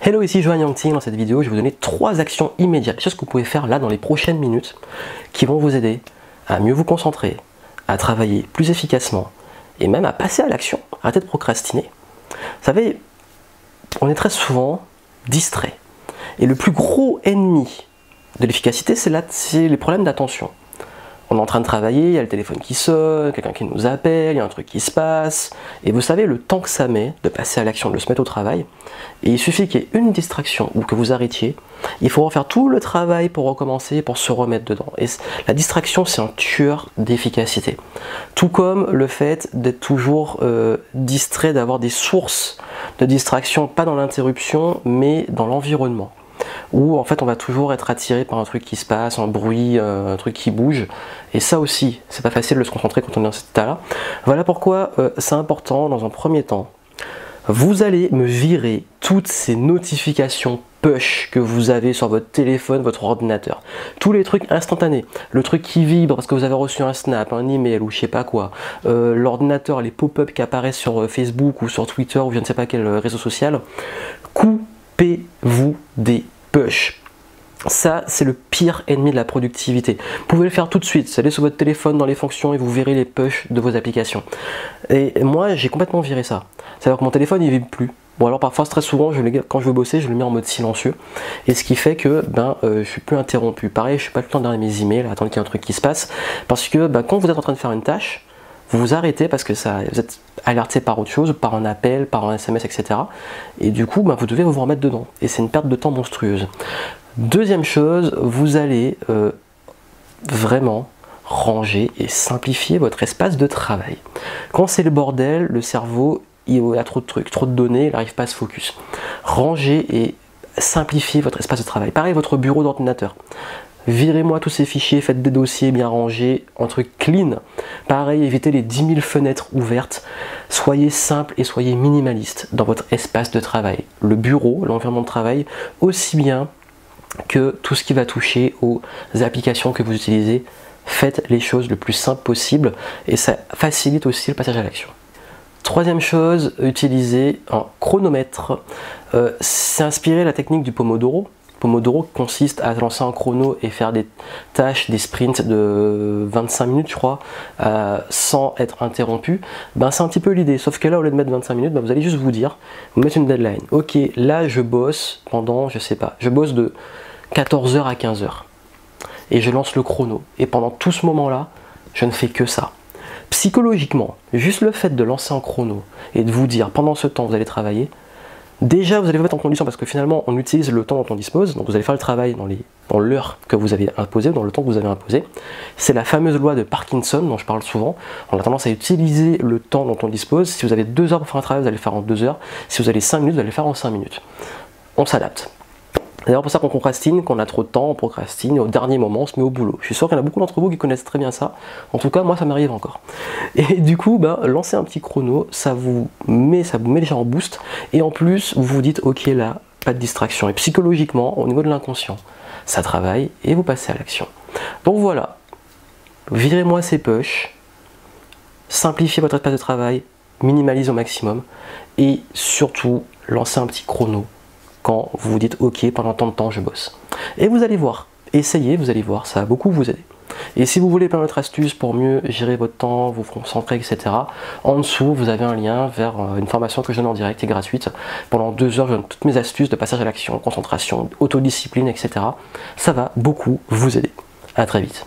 Hello, ici Johan Yangting. Dans cette vidéo, je vais vous donner 3 actions immédiates, choses que vous pouvez faire là dans les prochaines minutes qui vont vous aider à mieux vous concentrer, à travailler plus efficacement et même à passer à l'action. Arrêtez de procrastiner. Vous savez, on est très souvent distrait. Et le plus gros ennemi de l'efficacité, c'est les problèmes d'attention. On est en train de travailler, il y a le téléphone qui sonne, quelqu'un qui nous appelle, il y a un truc qui se passe. Et vous savez le temps que ça met de passer à l'action, de se mettre au travail. Et il suffit qu'il y ait une distraction ou que vous arrêtiez. Il faut refaire tout le travail pour recommencer, pour se remettre dedans. Et la distraction, c'est un tueur d'efficacité. Tout comme le fait d'être toujours distrait, d'avoir des sources de distraction, pas dans l'interruption, mais dans l'environnement. Où en fait on va toujours être attiré par un truc qui se passe, un bruit, un truc qui bouge, et ça aussi, c'est pas facile de se concentrer quand on est dans cet état-là. Voilà pourquoi c'est important, dans un premier temps, vous allez me virer toutes ces notifications push que vous avez sur votre téléphone, votre ordinateur. Tous les trucs instantanés, le truc qui vibre parce que vous avez reçu un snap, un email ou je sais pas quoi, l'ordinateur, les pop-up qui apparaissent sur Facebook ou sur Twitter ou je ne sais pas quel réseau social, coupez-vous des push. Ça, c'est le pire ennemi de la productivité. Vous pouvez le faire tout de suite. Vous allez sur votre téléphone dans les fonctions et vous verrez les push de vos applications. Et moi, j'ai complètement viré ça. C'est-à-dire que mon téléphone, il ne vibre plus. Bon, alors parfois, très souvent, quand je veux bosser, je le mets en mode silencieux. Et ce qui fait que je suis plus interrompu. Pareil, je suis pas tout le temps derrière mes emails, attendre qu'il y ait un truc qui se passe. Parce que quand vous êtes en train de faire une tâche, vous vous arrêtez parce que vous êtes alerté par autre chose, par un appel, par un SMS, etc. Et du coup, vous devez vous remettre dedans. Et c'est une perte de temps monstrueuse. Deuxième chose, vous allez vraiment ranger et simplifier votre espace de travail. Quand c'est le bordel, le cerveau, il a trop de trucs, trop de données, il n'arrive pas à se focus. Rangez et simplifiez votre espace de travail. Pareil, votre bureau d'ordinateur. Virez-moi tous ces fichiers, faites des dossiers bien rangés, un truc clean. Pareil, évitez les 10 000 fenêtres ouvertes. Soyez simple et soyez minimaliste dans votre espace de travail. Le bureau, l'environnement de travail, aussi bien que tout ce qui va toucher aux applications que vous utilisez. Faites les choses le plus simple possible et ça facilite aussi le passage à l'action. Troisième chose, utilisez un chronomètre. C'est inspiré de la technique du Pomodoro. Pomodoro consiste à lancer un chrono et faire des tâches, des sprints de 25 minutes je crois, sans être interrompu. C'est un petit peu l'idée, sauf que là au lieu de mettre 25 minutes, vous allez juste vous mettre une deadline. Ok, là je bosse pendant, je sais pas, je bosse de 14h à 15h. Et je lance le chrono. Et pendant tout ce moment-là, je ne fais que ça. Psychologiquement, juste le fait de lancer un chrono et de vous dire pendant ce temps vous allez travailler, déjà, vous allez vous mettre en condition parce que finalement, on utilise le temps dont on dispose. Donc, vous allez faire le travail dans l'heure que vous avez imposée, dans le temps que vous avez imposé. C'est la fameuse loi de Parkinson dont je parle souvent. On a tendance à utiliser le temps dont on dispose. Si vous avez 2 heures pour faire un travail, vous allez le faire en 2 heures. Si vous avez 5 minutes, vous allez le faire en 5 minutes. On s'adapte. C'est d'ailleurs pour ça qu'on procrastine, qu'on a trop de temps, on procrastine, et au dernier moment, on se met au boulot. Je suis sûr qu'il y en a beaucoup d'entre vous qui connaissent très bien ça. En tout cas, moi, ça m'arrive encore. Et du coup, lancez un petit chrono, ça vous met déjà en boost. Et en plus, vous vous dites, ok, là, pas de distraction. Et psychologiquement, au niveau de l'inconscient, ça travaille et vous passez à l'action. Donc voilà, virez-moi ces push, simplifiez votre espace de travail, minimisez au maximum. Et surtout, lancez un petit chrono quand vous vous dites ok, pendant tant de temps je bosse. Et vous allez voir, essayez, vous allez voir, ça va beaucoup vous aider. Et si vous voulez plein d'autres astuces pour mieux gérer votre temps, vous concentrer, etc., en dessous vous avez un lien vers une formation que je donne en direct et gratuite. Pendant 2 heures, je donne toutes mes astuces de passage à l'action, concentration, autodiscipline, etc. Ça va beaucoup vous aider. À très vite.